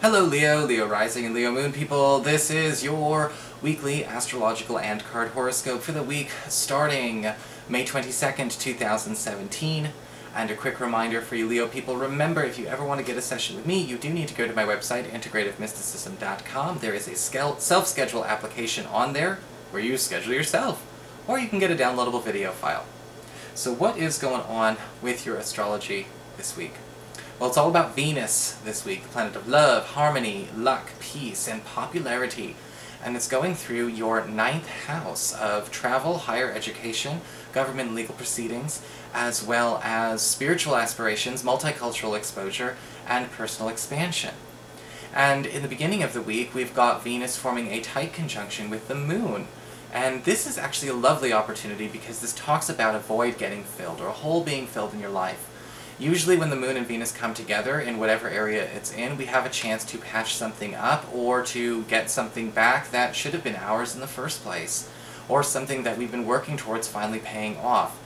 Hello Leo, Leo Rising and Leo Moon people. This is your weekly astrological and card horoscope for the week starting May 22nd, 2017. And a quick reminder for you Leo people, remember if you ever want to get a session with me, you do need to go to my website, integrativemysticism.com. There is a self-schedule application on there where you schedule yourself, or you can get a downloadable video file. So what is going on with your astrology this week? Well, it's all about Venus this week, the planet of love, harmony, luck, peace, and popularity. And it's going through your 9th house of travel, higher education, government and legal proceedings, as well as spiritual aspirations, multicultural exposure, and personal expansion. And in the beginning of the week, we've got Venus forming a tight conjunction with the Moon. And this is actually a lovely opportunity because this talks about a void getting filled, or a hole being filled in your life. Usually when the Moon and Venus come together in whatever area it's in, we have a chance to patch something up or to get something back that should have been ours in the first place, or something that we've been working towards finally paying off.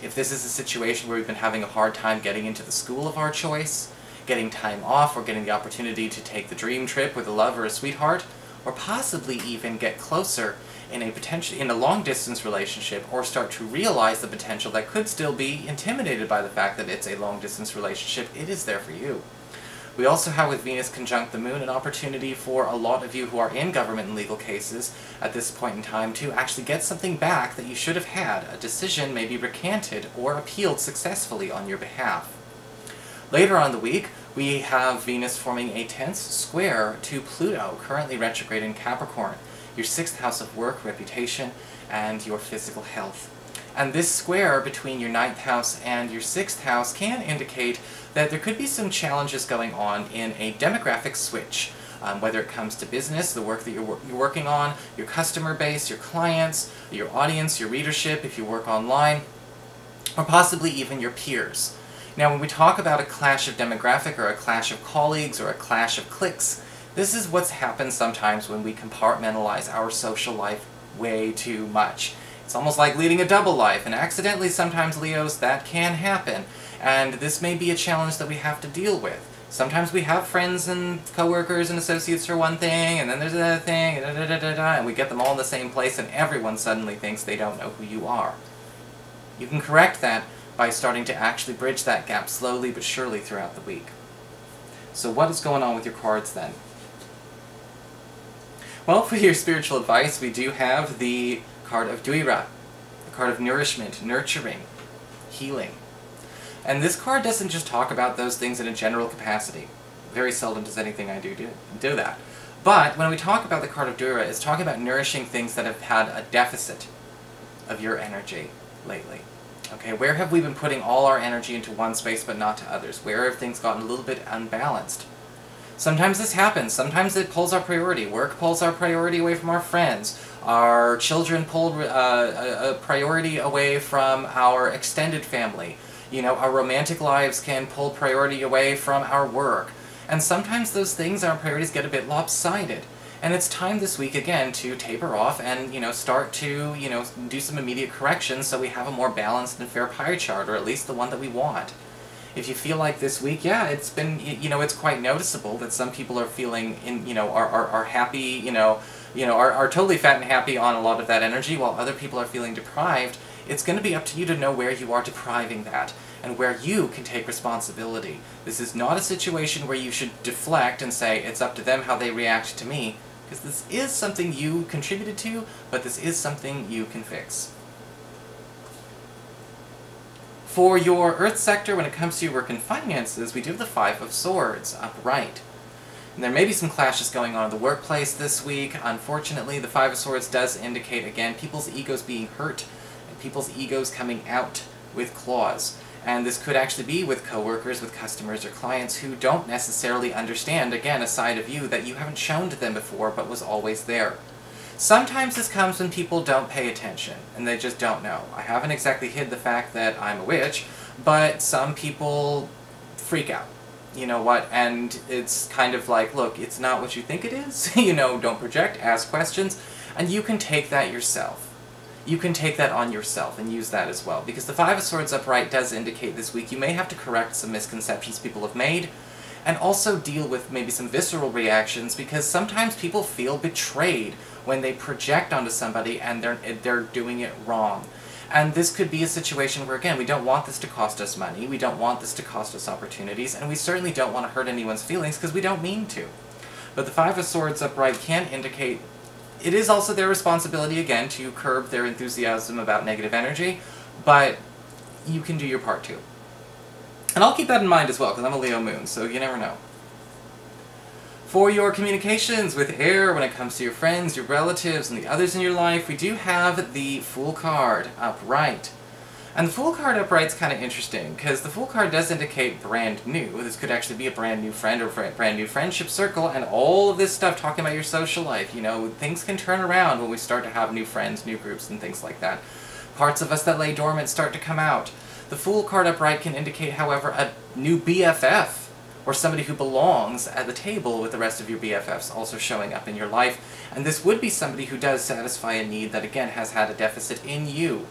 If this is a situation where we've been having a hard time getting into the school of our choice, getting time off, or getting the opportunity to take the dream trip with a love or a sweetheart, or possibly even get closer in a long-distance relationship, or start to realize the potential that could still be intimidated by the fact that it's a long-distance relationship, it is there for you. We also have with Venus conjunct the Moon an opportunity for a lot of you who are in government and legal cases at this point in time to actually get something back that you should have had, a decision maybe recanted or appealed successfully on your behalf. Later on in the week, we have Venus forming a tense square to Pluto, currently retrograde in Capricorn, your 6th house of work, reputation, and your physical health. And this square between your 9th house and your 6th house can indicate that there could be some challenges going on in a demographic switch, whether it comes to business, the work that you're working on, your customer base, your clients, your audience, your readership, if you work online, or possibly even your peers. Now, when we talk about a clash of demographic, or a clash of colleagues, or a clash of cliques, this is what's happened sometimes when we compartmentalize our social life way too much. It's almost like leading a double life, and accidentally sometimes, Leos, that can happen. And this may be a challenge that we have to deal with. Sometimes we have friends and coworkers and associates for one thing, and then there's another thing, and we get them all in the same place, and everyone suddenly thinks they don't know who you are. You can correct that by starting to actually bridge that gap slowly but surely throughout the week. So what is going on with your cards then? Well, for your spiritual advice, we do have the card of Duira, the card of nourishment, nurturing, healing. And this card doesn't just talk about those things in a general capacity. Very seldom does anything I do that. But when we talk about the card of Duira, it's talking about nourishing things that have had a deficit of your energy lately. Okay, where have we been putting all our energy into one space but not to others? Where have things gotten a little bit unbalanced? Sometimes this happens. Sometimes it pulls our priority. Work pulls our priority away from our friends. Our children pull a priority away from our extended family. You know, our romantic lives can pull priority away from our work. And sometimes those things, our priorities, get a bit lopsided. And it's time this week, again, to taper off and, start to, do some immediate corrections so we have a more balanced and fair pie chart, or at least the one that we want. If you feel like this week, yeah, it's been, it's quite noticeable that some people are feeling, are happy, are totally fat and happy on a lot of that energy, while other people are feeling deprived. It's going to be up to you to know where you are depriving that, and where you can take responsibility. This is not a situation where you should deflect and say, it's up to them how they react to me, because this is something you contributed to, but this is something you can fix. For your Earth sector, when it comes to your work and finances, we do have the 5 of Swords upright. And there may be some clashes going on in the workplace this week. Unfortunately, the 5 of Swords does indicate, again, people's egos being hurt, and people's egos coming out with claws. And this could actually be with coworkers, with customers, or clients who don't necessarily understand, again, a side of you that you haven't shown to them before, but was always there. Sometimes this comes when people don't pay attention, and they just don't know. I haven't exactly hid the fact that I'm a witch, but some people freak out. You know what? And it's kind of like, look, it's not what you think it is. Don't project, ask questions, and you can take that yourself. You can take that on yourself and use that as well, because the 5 of Swords upright does indicate this week you may have to correct some misconceptions people have made, And also deal with maybe some visceral reactions, because sometimes people feel betrayed when they project onto somebody and they're doing it wrong. And this could be a situation where, again, we don't want this to cost us money, we don't want this to cost us opportunities, and we certainly don't want to hurt anyone's feelings because we don't mean to. But the Five of Swords upright can indicate it is also their responsibility, again, to curb their enthusiasm about negative energy, but you can do your part too. And I'll keep that in mind as well, because I'm a Leo moon, so you never know. For your communications with air, when it comes to your friends, your relatives, and the others in your life, we do have the Fool card upright. And the Fool card upright is kind of interesting, because the Fool card does indicate brand new. This could actually be a brand new friend or brand new friendship circle, and all of this stuff talking about your social life. You know, things can turn around when we start to have new friends, new groups, and things like that. Parts of us that lay dormant start to come out. The Fool card upright can indicate, however, a new BFF, or somebody who belongs at the table with the rest of your BFFs also showing up in your life. And this would be somebody who does satisfy a need that, again, has had a deficit in you.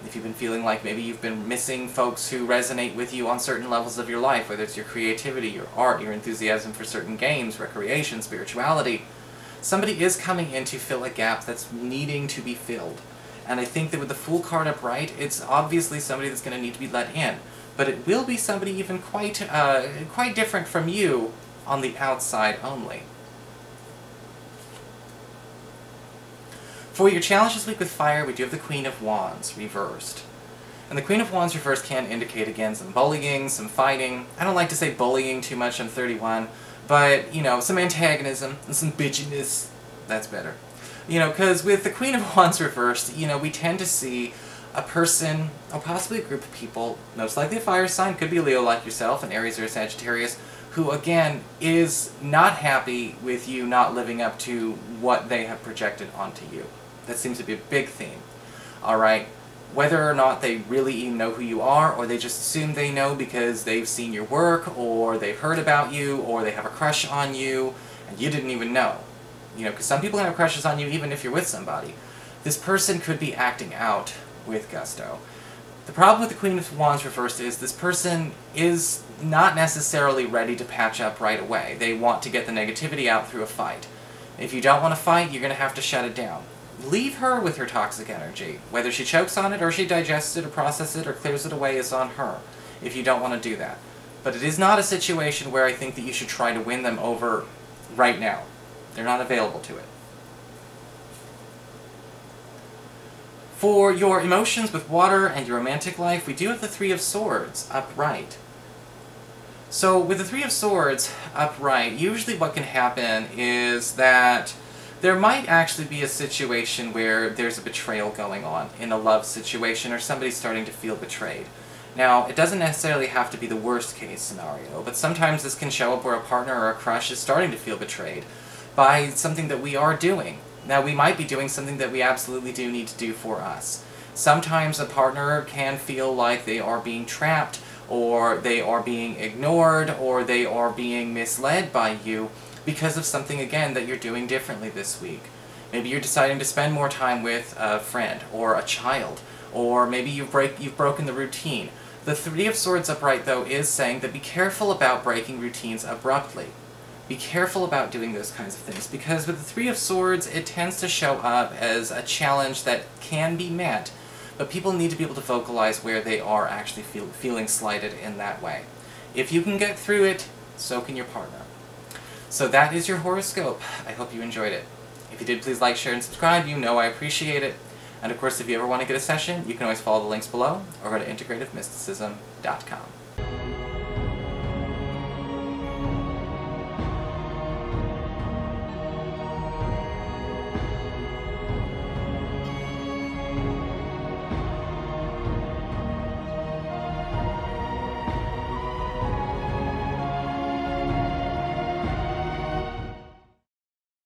If you've been feeling like maybe you've been missing folks who resonate with you on certain levels of your life, whether it's your creativity, your art, your enthusiasm for certain games, recreation, spirituality, somebody is coming in to fill a gap that's needing to be filled. And I think that with the Fool card upright, it's obviously somebody that's going to need to be let in. But it will be somebody even quite different from you on the outside only. For your challenge this week with fire, we do have the Queen of Wands reversed. And the Queen of Wands reversed can indicate, again, some bullying, some fighting. I don't like to say bullying too much, I'm 31, but, you know, some antagonism and some bitchiness. That's better. You know, because with the Queen of Wands reversed, you know, we tend to see a person, or possibly a group of people, most likely a fire sign, could be Leo like yourself, an Aries or a Sagittarius, who, again, is not happy with you not living up to what they have projected onto you. That seems to be a big theme. Alright? Whether or not they really even know who you are, or they just assume they know because they've seen your work, or they've heard about you, or they have a crush on you, and you didn't even know. You know, because some people have crushes on you even if you're with somebody. This person could be acting out with gusto. The problem with the Queen of Wands reversed is this person is not necessarily ready to patch up right away. They want to get the negativity out through a fight. If you don't want to fight, you're going to have to shut it down. Leave her with her toxic energy. Whether she chokes on it, or she digests it, or processes it, or clears it away is on her, if you don't want to do that. But it is not a situation where I think that you should try to win them over right now. They're not available to it. For your emotions with water and your romantic life, we do have the Three of Swords upright. So with the Three of Swords upright, usually what can happen is that there might actually be a situation where there's a betrayal going on in a love situation, or somebody's starting to feel betrayed. Now, it doesn't necessarily have to be the worst case scenario, but sometimes this can show up where a partner or a crush is starting to feel betrayed by something that we are doing. Now, we might be doing something that we absolutely do need to do for us. Sometimes a partner can feel like they are being trapped, or they are being ignored, or they are being misled by you because of something, again, that you're doing differently this week. Maybe you're deciding to spend more time with a friend, or a child, or maybe you've broken the routine. The Three of Swords upright, though, is saying that be careful about breaking routines abruptly. Be careful about doing those kinds of things, because with the Three of Swords, it tends to show up as a challenge that can be met, but people need to be able to vocalize where they are actually feeling slighted in that way. If you can get through it, so can your partner. So that is your horoscope. I hope you enjoyed it. If you did, please like, share, and subscribe. You know I appreciate it. And of course, if you ever want to get a session, you can always follow the links below, or go to integrativemysticism.com.